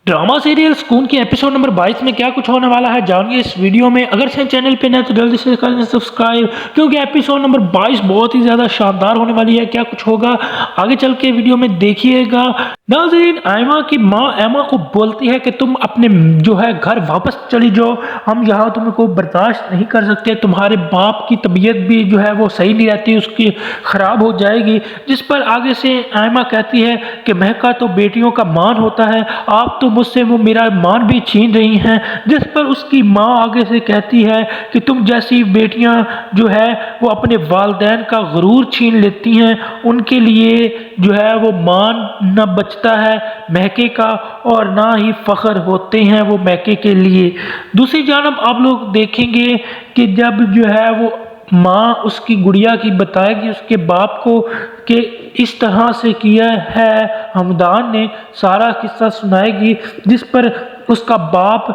Drama serial सुकून के episode number 22 में क्या कुछ होने वाला है जानिए इस वीडियो में। अगर से चैनल पे नए तो जल्दी से कर लें सब्सक्राइब, क्योंकि एपिसोड नंबर 22 बहुत ही ज़्यादा शानदार होने वाली है। क्या कुछ होगा आगे चल के वीडियो में देखिएगा। नाज़रीन, आयमा की माँ एमा को बोलती है कि तुम अपने जो है घर वापस चली जाओ, हम यहाँ तुमको बर्दाश्त नहीं कर सकते, तुम्हारे बाप की तबीयत भी जो है वो सही नहीं रहती, उसकी ख़राब हो जाएगी। जिस पर आगे से आयमा कहती है कि महका तो बेटियों का मान होता है, आप तो मुझसे वो मेरा मान भी छीन रही हैं। जिस पर उसकी माँ आगे से कहती है कि तुम जैसी बेटियां जो है वो अपने वालिदैन का गुरूर छीन लेती हैं, उनके लिए जो है वो मान न बचता है महके का और ना ही फ़ख्र होते हैं वो महके के लिए। दूसरी जानब आप लोग देखेंगे कि जब जो है वो माँ उसकी गुड़िया की बताएगी उसके बाप को कि इस तरह से किया है हमदान ने, सारा किस्सा सुनाएगी। जिस पर उसका बाप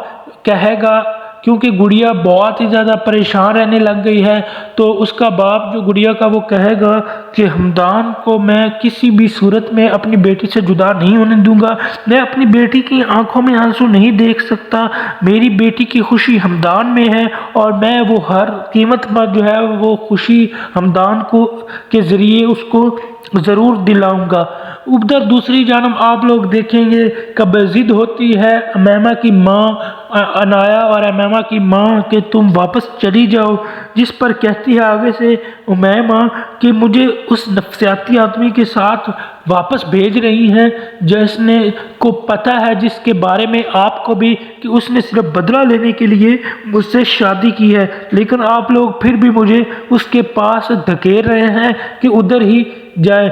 कहेगा, क्योंकि गुड़िया बहुत ही ज़्यादा परेशान रहने लग गई है, तो उसका बाप जो गुड़िया का वो कहेगा कि हमदान को मैं किसी भी सूरत में अपनी बेटी से जुदा नहीं होने दूंगा, मैं अपनी बेटी की आंखों में आंसू नहीं देख सकता, मेरी बेटी की खुशी हमदान में है और मैं वो हर कीमत पर जो है वो खुशी हमदान को के ज़रिए उसको ज़रूर दिलाऊंगा। उधर दूसरी जानब आप लोग देखेंगे कब ज़िद होती है अमैमा की माँ अनाया और अमैमा की माँ कि तुम वापस चली जाओ। जिस पर कहती है आगे से उमैमा कि मुझे उस नफसियाती आदमी के साथ वापस भेज रही हैं जिसने को पता है, जिसके बारे में आपको भी, कि उसने सिर्फ बदला लेने के लिए मुझसे शादी की है, लेकिन आप लोग फिर भी मुझे उसके पास धकेल रहे हैं कि उधर ही जाए।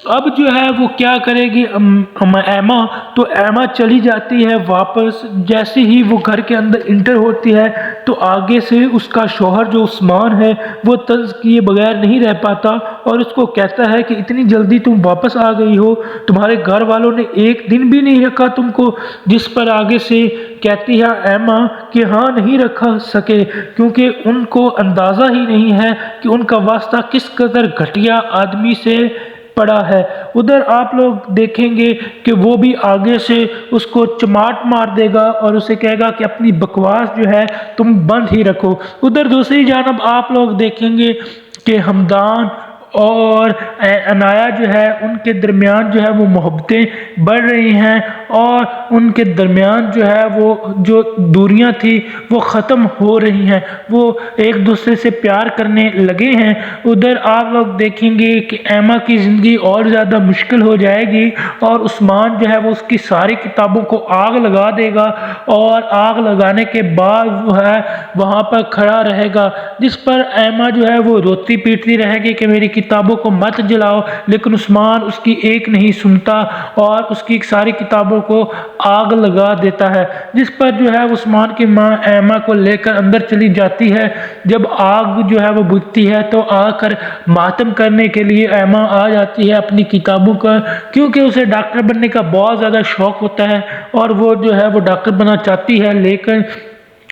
अब जो है वो क्या करेगी एमा, तो एमा चली जाती है वापस। जैसे ही वो घर के अंदर इंटर होती है तो आगे से उसका शौहर जो उस्मान है वो तंज किए बगैर नहीं रह पाता और उसको कहता है कि इतनी जल्दी तुम वापस आ गई हो, तुम्हारे घर वालों ने एक दिन भी नहीं रखा तुमको। जिस पर आगे से कहती है एमा कि हाँ नहीं रखा सके, क्योंकि उनको अंदाज़ा ही नहीं है कि उनका वास्ता किस कदर घटिया आदमी से पड़ा है। उधर आप लोग देखेंगे कि वो भी आगे से उसको चमाट मार देगा और उसे कहेगा कि अपनी बकवास जो है तुम बंद ही रखो। उधर दूसरी जानब आप लोग देखेंगे कि हमदान और अनाया जो है उनके दरमियान जो है वो मोहब्बतें बढ़ रही हैं और उनके दरमियान जो है वो जो दूरियां थी वो ख़त्म हो रही हैं, वो एक दूसरे से प्यार करने लगे हैं। उधर आप लोग देखेंगे कि एमा की ज़िंदगी और ज़्यादा मुश्किल हो जाएगी और उस्मान जो है वो उसकी सारी किताबों को आग लगा देगा और आग लगाने के बाद जो है वहाँ पर खड़ा रहेगा। जिस पर एमा जो है वो रोती पीटती रहेगी कि मेरी किताबों को मत जलाओ, लेकिन उस्मान उसकी एक नहीं सुनता और उसकी सारी किताबों को आग लगा देता है। जिस पर जो है उस्मान की माँ एमा को लेकर अंदर चली जाती है। जब आग जो है वो बुझती है तो आकर मातम करने के लिए एमा आ जाती है अपनी किताबों का, क्योंकि उसे डॉक्टर बनने का बहुत ज़्यादा शौक़ होता है और वो जो है वो डॉक्टर बनना चाहती है, लेकिन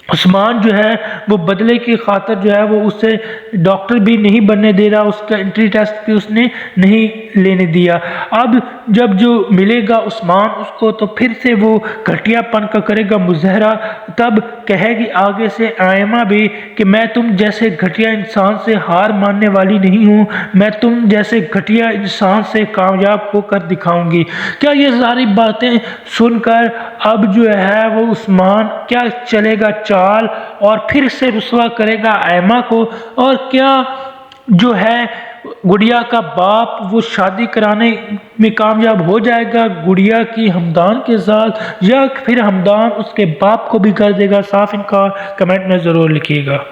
उस्मान जो है वो बदले की खातिर जो है वो उसे डॉक्टर भी नहीं बनने दे रहा, उसका एंट्री टेस्ट भी उसने नहीं लेने दिया। अब जब जो मिलेगा उस्मान उसको तो फिर से वो घटियापन का करेगा मुज़ाहरा, तब कहेगी आगे से आयमा भी कि मैं तुम जैसे घटिया इंसान से हार मानने वाली नहीं हूँ, मैं तुम जैसे घटिया इंसान से कामयाब होकर दिखाऊंगी। क्या ये सारी बातें सुनकर अब जो है वो उस्मान क्या चलेगा चाल और फिर से रुसवा करेगा आयमा को, और क्या जो है गुड़िया का बाप वो शादी कराने में कामयाब हो जाएगा गुड़िया की हमदान के साथ, या फिर हमदान उसके बाप को भी कर देगा? साफ इनका कमेंट में ज़रूर लिखिएगा।